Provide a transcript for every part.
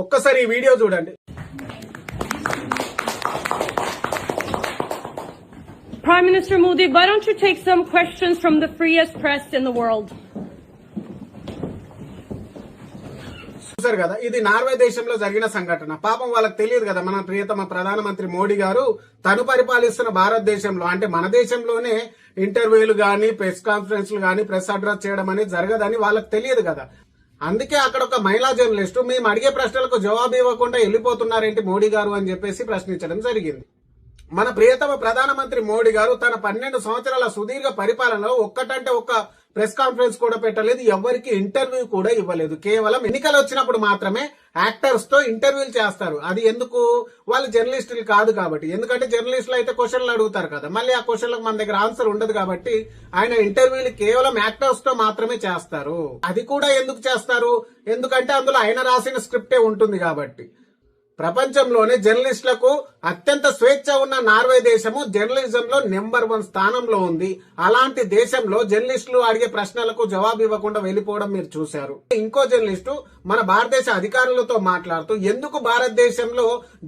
ఒక్కసారి ఈ వీడియో చూడండి. Prime Minister Modi, why don't you take some questions from the freest press in the world? చూసారు కదా, ఇది నార్వే దేశంలో జరిగిన సంఘటన. పాపం వాళ్ళకి తెలియదు కదా, మన ప్రియతమ ప్రధానమంత్రి మోడీ గారు తను పరిపాలిస్తున్న భారతదేశంలో అంటే మన దేశంలోనే ఇంటర్వ్యూలు గాని, ప్రెస్ కాన్ఫరెన్స్లు గాని, ప్రెస్ అడ్రస్ చేయడం అనేది జరగదని వాళ్ళకి తెలియదు కదా. అందుకే అక్కడ ఒక మహిళా జర్నలిస్టు మేము అడిగే ప్రశ్నలకు జవాబు ఇవ్వకుండా వెళ్ళిపోతున్నారేంటి మోడీ గారు అని చెప్పేసి ప్రశ్నించడం జరిగింది. మన ప్రియతమ ప్రధానమంత్రి మోడీ గారు తన 12 సంవత్సరాల సుదీర్ఘ పరిపాలనలో ఒక్కటంటే ఒక్క ప్రెస్ కాన్ఫరెన్స్ కూడా పెట్టలేదు, ఎవరికి ఇంటర్వ్యూ కూడా ఇవ్వలేదు. కేవలం ఎన్నికలు వచ్చినప్పుడు మాత్రమే యాక్టర్స్ తో ఇంటర్వ్యూలు చేస్తారు. అది ఎందుకు? వాళ్ళు జర్నలిస్టులు కాదు కాబట్టి. ఎందుకంటే జర్నలిస్టులు అయితే క్వశ్చన్లు అడుగుతారు కదా, మళ్ళీ ఆ క్వశ్చన్లకు మన దగ్గర ఆన్సర్ ఉండదు కాబట్టి ఆయన ఇంటర్వ్యూలు కేవలం యాక్టర్స్ తో మాత్రమే చేస్తారు. అది కూడా ఎందుకు చేస్తారు? ఎందుకంటే అందులో ఆయన రాసిన స్క్రిప్టే ఉంటుంది కాబట్టి. ప్రపంచంలోనే జర్నలిస్టులకు అత్యంత స్వేచ్ఛ ఉన్న నార్వే దేశము జర్నలిజంలో నెంబర్ 1 స్థానంలో ఉంది. అలాంటి దేశంలో జర్నలిస్టులు అడిగే ప్రశ్నలకు జవాబు ఇవ్వకుండా వెళ్లిపోవడం మీరు చూశారు. ఇంకో జర్నలిస్టు మన భారతదేశ అధికారులతో మాట్లాడుతూ ఎందుకు భారతదేశంలో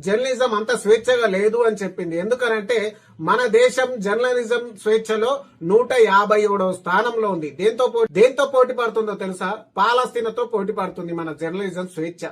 జర్నలిజం అంత స్వేచ్ఛగా లేదు అని చెప్పింది. ఎందుకనంటే మన దేశం జర్నలిజం స్వేచ్ఛలో 157వ స్థానంలో ఉంది. దేంతో పోటీ పడుతుందో తెలుసా? పాలస్తీనాతో పోటీ పడుతుంది మన జర్నలిజం స్వేచ్ఛ.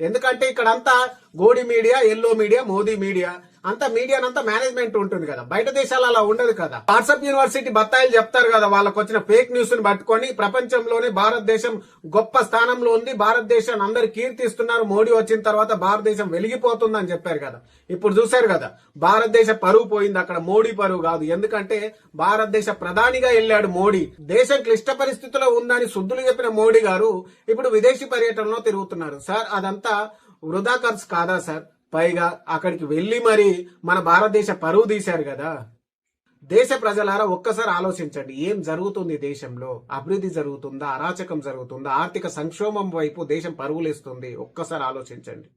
ఎందుకంటే ఇక్కడంతా godi media, yellow media, Modi media, అంతా మీడియానంతా మేనేజ్మెంట్ ఉంటుంది కదా. బయట దేశాలు అలా ఉండదు కదా. వాట్సాప్ యూనివర్సిటీ బత్తాయిలు చెప్తారు కదా, వాళ్ళకు వచ్చిన ఫేక్ న్యూస్ ని పట్టుకొని ప్రపంచంలోనే భారతదేశం గొప్ప స్థానంలో ఉంది, భారతదేశాన్ని అందరు కీర్తిస్తున్నారు, మోడీ వచ్చిన తర్వాత భారతదేశం వెలిగిపోతుందని చెప్పారు కదా. ఇప్పుడు చూశారు కదా, భారతదేశ పరువు పోయింది. అక్కడ మోడీ పరువు కాదు. ఎందుకంటే భారతదేశ ప్రధానిగా వెళ్ళాడు మోడీ. దేశం క్లిష్ట పరిస్థితిలో ఉందని శుద్ధులు చెప్పిన మోడీ గారు ఇప్పుడు విదేశీ పర్యటనలో తిరుగుతున్నారు. సార్ అదంతా వృధా ఖర్చు కాదా సార్? పైగా అక్కడికి వెళ్లి మరి మన భారతదేశ పరువు తీశారు కదా. దేశ ప్రజలారా ఒక్కసారి ఆలోచించండి, ఏం జరుగుతుంది దేశంలో? అభివృద్ధి జరుగుతుందా? అరాచకం జరుగుతుందా? ఆర్థిక సంక్షోభం వైపు దేశం పరుగులేస్తుంది? ఒక్కసారి ఆలోచించండి.